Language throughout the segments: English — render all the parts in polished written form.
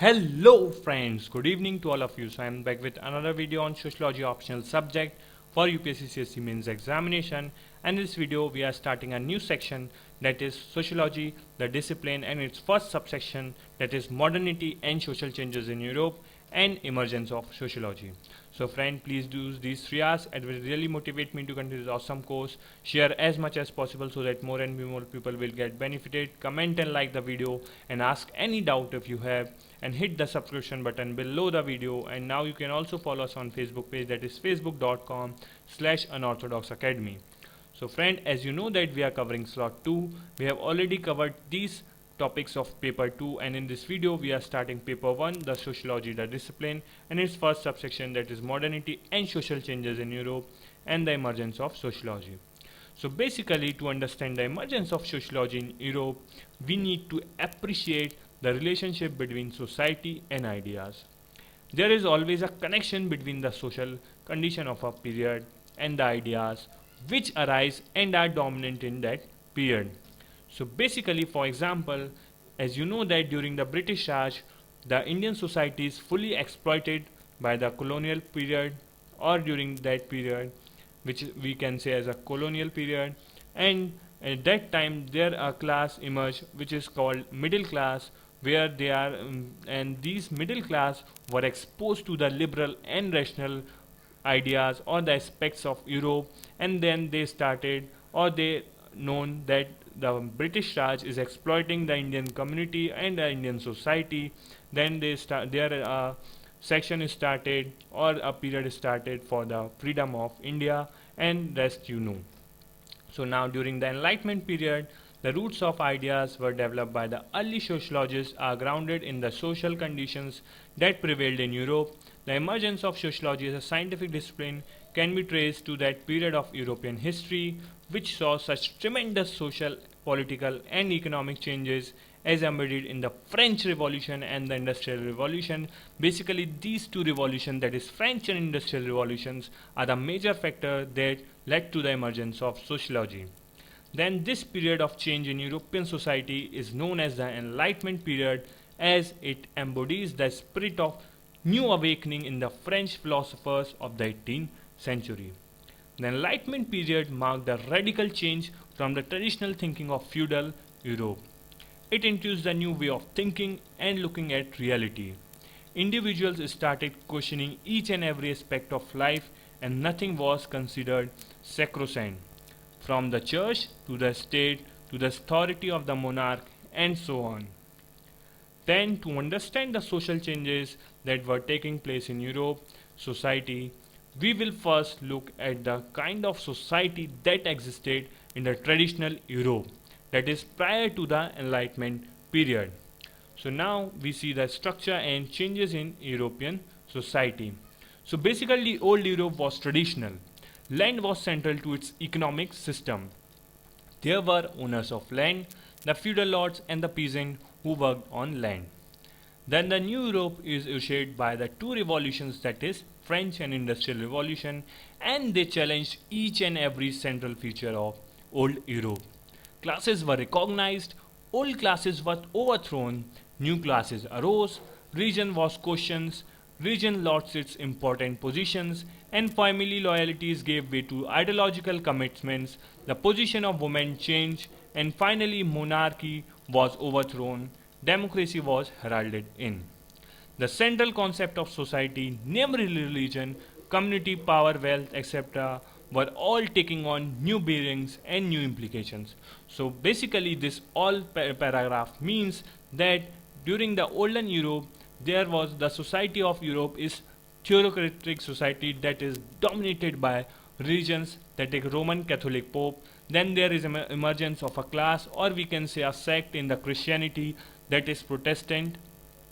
Hello friends, good evening to all of you. So I am back with another video on sociology optional subject for UPSC CSE mains examination, and in this video we are starting a new section, that is sociology, the discipline, and its first subsection, that is modernity and social changes in Europe and emergence of sociology. So friend, please do these 3 hours. It will really motivate me to continue this awesome course. Share as much as possible so that more and more people will get benefited. Comment and like the video and ask any doubt if you have, and hit the subscription button below the video. And now you can also follow us on Facebook page, that is facebook.com/unorthodox academy. So friend, as you know that we are covering slot 2, we have already covered these topics of paper 2, and in this video we are starting paper 1, the sociology, the discipline, and its first subsection, that is modernity and social changes in Europe and the emergence of sociology. So basically, to understand the emergence of sociology in Europe, we need to appreciate the relationship between society and ideas. There is always a connection between the social condition of a period and the ideas which arise and are dominant in that period. So basically, for example, as you know that during the British Raj, the Indian society is fully exploited by the colonial period, or during that period, which we can say as a colonial period, and at that time there a class emerged which is called middle class, where they are and these middle class were exposed to the liberal and rational ideas or the aspects of Europe, and then they started, or they known that the British Raj is exploiting the Indian community and the Indian society. Then their section is started, or a period is started for the freedom of India, and rest you know. So now during the Enlightenment period, the roots of ideas were developed by the early sociologists are grounded in the social conditions that prevailed in Europe. The emergence of sociology as a scientific discipline can be traced to that period of European history which saw such tremendous social, political, and economic changes as embodied in the French Revolution and the Industrial Revolution. Basically, these two revolutions, that is French and Industrial Revolutions, are the major factor that led to the emergence of sociology. Then this period of change in European society is known as the Enlightenment period, as it embodies the spirit of new awakening in the French philosophers of the 18th century. The Enlightenment period marked a radical change from the traditional thinking of feudal Europe. It introduced a new way of thinking and looking at reality. Individuals started questioning each and every aspect of life, and nothing was considered sacrosanct, from the church to the state to the authority of the monarch, and so on. Then, to understand the social changes that were taking place in Europe society, we will first look at the kind of society that existed in the traditional Europe, that is prior to the Enlightenment period. So now we see the structure and changes in European society. So basically, old Europe was traditional. Land was central to its economic system. There were owners of land, the feudal lords and the peasant who worked on land. Then the new Europe is ushered by the two revolutions, that is French and Industrial Revolution, and they challenged each and every central feature of old Europe. Classes were recognized, old classes were overthrown, new classes arose, religion was questioned, religion lost its important positions, and family loyalties gave way to ideological commitments, the position of women changed, and finally monarchy was overthrown, democracy was heralded in. The central concept of society, namely religion, community, power, wealth, etc., were all taking on new bearings and new implications. So basically, this all paragraph means that during the olden Europe, there was the society of Europe is theocratic society that is dominated by religions, that is Roman Catholic Pope. Then there is emergence of a class, or we can say a sect in the Christianity, that is Protestant,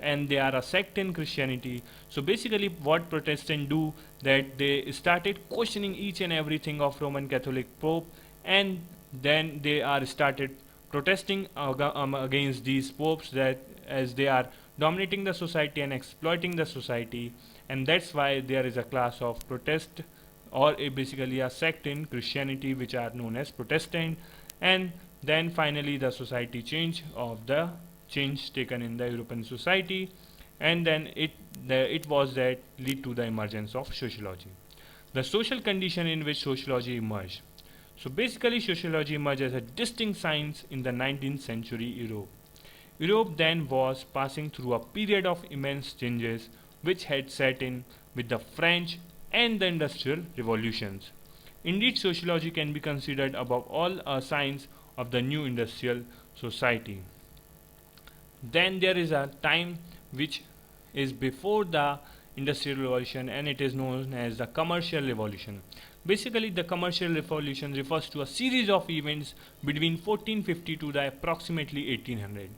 and they are a sect in Christianity. So basically what Protestants do, that they started questioning each and everything of Roman Catholic Pope, and then they are started protesting against these popes, that as they are dominating the society and exploiting the society, and that's why there is a class of protest, or basically a sect in Christianity which are known as Protestant. And then finally the society change taken in the European society, and then it was that lead to the emergence of sociology. The social condition in which sociology emerged. So basically, sociology emerged as a distinct science in the 19th century Europe. Europe then was passing through a period of immense changes which had set in with the French and the Industrial Revolutions. Indeed, sociology can be considered above all a science of the new industrial society. Then there is a time which is before the industrial revolution, and it is known as the commercial revolution. Basically, the commercial revolution refers to a series of events between 1450 to the approximately 1800.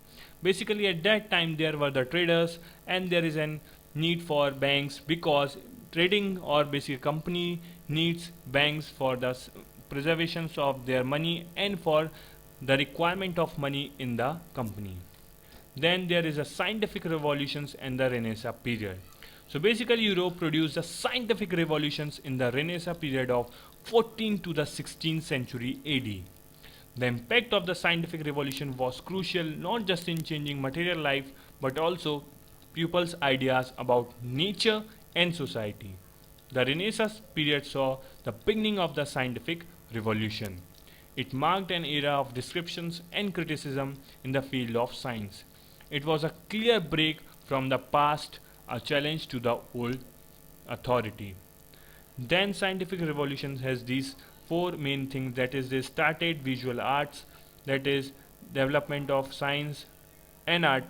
Basically, at that time there were the traders, and there is a need for banks because trading or basically company needs banks for the preservation of their money and for the requirement of money in the company. Then there is a scientific revolutions and the Renaissance period. So basically Europe produced the scientific revolutions in the Renaissance period of 14th to the 16th century AD. The impact of the scientific revolution was crucial not just in changing material life but also people's ideas about nature and society. The Renaissance period saw the beginning of the scientific revolution. It marked an era of descriptions and criticism in the field of science. It was a clear break from the past, a challenge to the old authority. Then scientific revolution has these four main things, that is they started visual arts, that is development of science and art,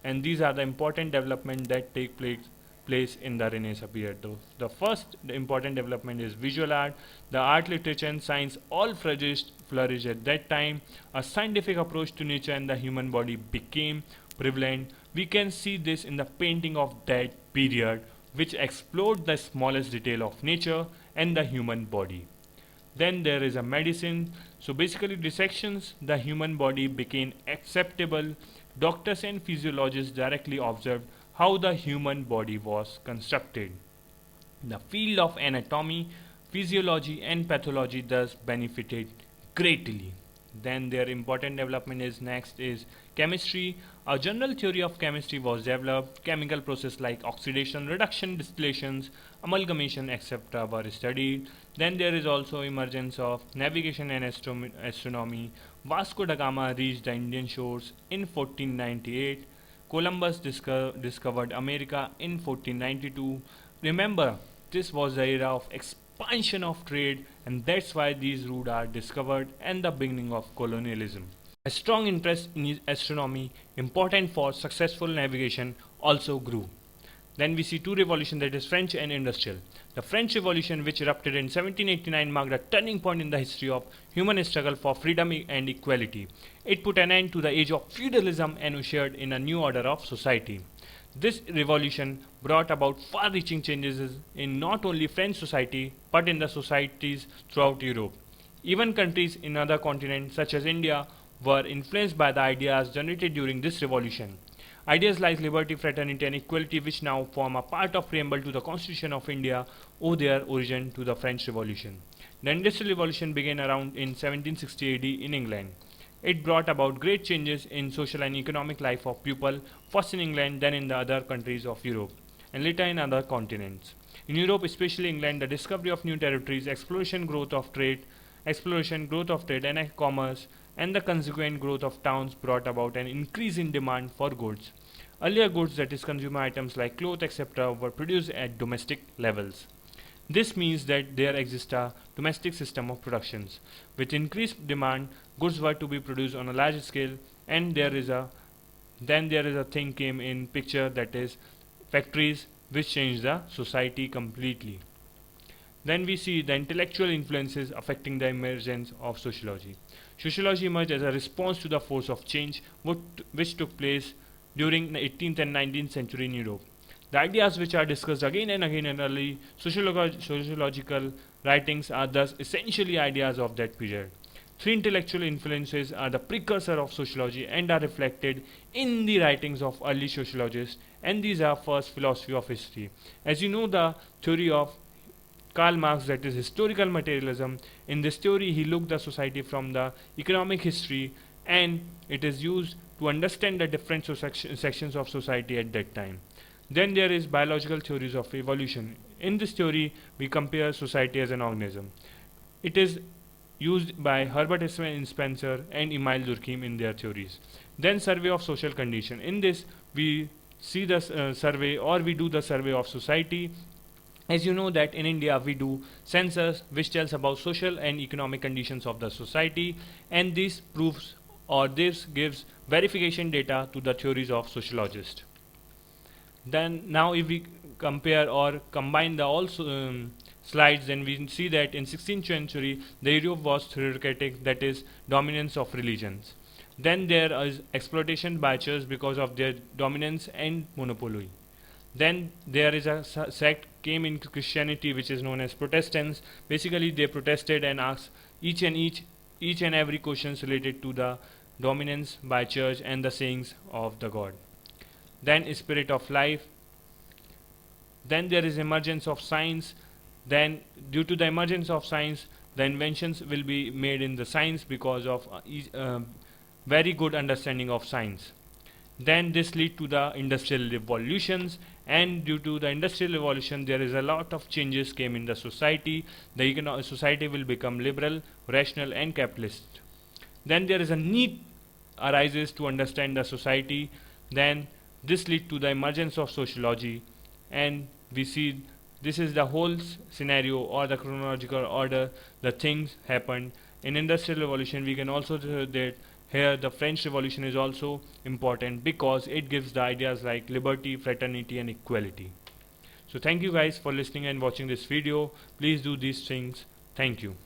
and these are the important development that take place in the Renaissance period. The first important development is visual art. The art, literature and science all flourished at that time. A scientific approach to nature and the human body became prevalent. We can see this in the painting of that period, which explored the smallest detail of nature and the human body. Then there is a medicine. So basically dissections the human body became acceptable. Doctors and physiologists directly observed how the human body was constructed. The field of anatomy, physiology and pathology thus benefited greatly. Then their important development is next is chemistry. A general theory of chemistry was developed. Chemical processes like oxidation, reduction, distillations, amalgamation, etc. were studied. Then there is also emergence of navigation and astronomy. Vasco da Gama reached the Indian shores in 1498. Columbus discovered America in 1492. Remember, this was the era of expansion of trade, and that's why these routes are discovered and the beginning of colonialism. A strong interest in astronomy, important for successful navigation, also grew. Then we see two revolutions, that is French and Industrial. The French Revolution, which erupted in 1789, marked a turning point in the history of human struggle for freedom and equality. It put an end to the age of feudalism and ushered in a new order of society. This revolution brought about far-reaching changes in not only French society but in the societies throughout Europe. Even countries in other continents such as India were influenced by the ideas generated during this revolution. Ideas like liberty, fraternity and equality, which now form a part of preamble to the Constitution of India, owe their origin to the French Revolution. The Industrial Revolution began around in 1760 AD in England. It brought about great changes in social and economic life of people, first in England, then in the other countries of Europe, and later in other continents. In Europe, especially England, the discovery of new territories, exploration, growth of trade and commerce, and the consequent growth of towns brought about an increase in demand for goods. Earlier goods, that is consumer items like clothes, etc., were produced at domestic levels. This means that there exists a domestic system of productions. With increased demand, goods were to be produced on a large scale, and there is a thing came in picture, that is factories, which changed the society completely. Then we see the intellectual influences affecting the emergence of sociology. Sociology emerged as a response to the force of change which took place during the 18th and 19th century in Europe. The ideas which are discussed again and again in early sociological writings are thus essentially ideas of that period. Three intellectual influences are the precursor of sociology and are reflected in the writings of early sociologists, and these are first philosophy of history. As you know, the theory of Karl Marx, that is historical materialism. In this theory, he looked the society from the economic history, and it is used to understand the different sections of society at that time. Then there is biological theories of evolution. In this theory, we compare society as an organism. It is used by Herbert Spencer and Emile Durkheim in their theories. Then survey of social condition. In this, we see the survey, or we do the survey of society. As you know that in India we do census which tells about social and economic conditions of the society, and this proves, or this gives verification data to the theories of sociologists. Then now if we compare or combine the all slides, then we see that in 16th century the Europe was theocratic, that is dominance of religions. Then there is exploitation by church because of their dominance and monopoly. Then there is a sect came in Christianity which is known as Protestants. Basically they protested and asked each and every questions related to the dominance by church and the sayings of the God. Then spirit of life. Then there is emergence of science. Then due to the emergence of science, the inventions will be made in the science because of very good understanding of science. Then this lead to the industrial revolutions, and due to the industrial revolution there is a lot of changes came in the society. The society will become liberal, rational and capitalist. Then there is a need arises to understand the society. Then this lead to the emergence of sociology, and we see this is the whole scenario or the chronological order the things happened. In industrial revolution we can also say that here the French Revolution is also important because it gives the ideas like liberty, fraternity and equality. So thank you guys for listening and watching this video. Please do these things. Thank you.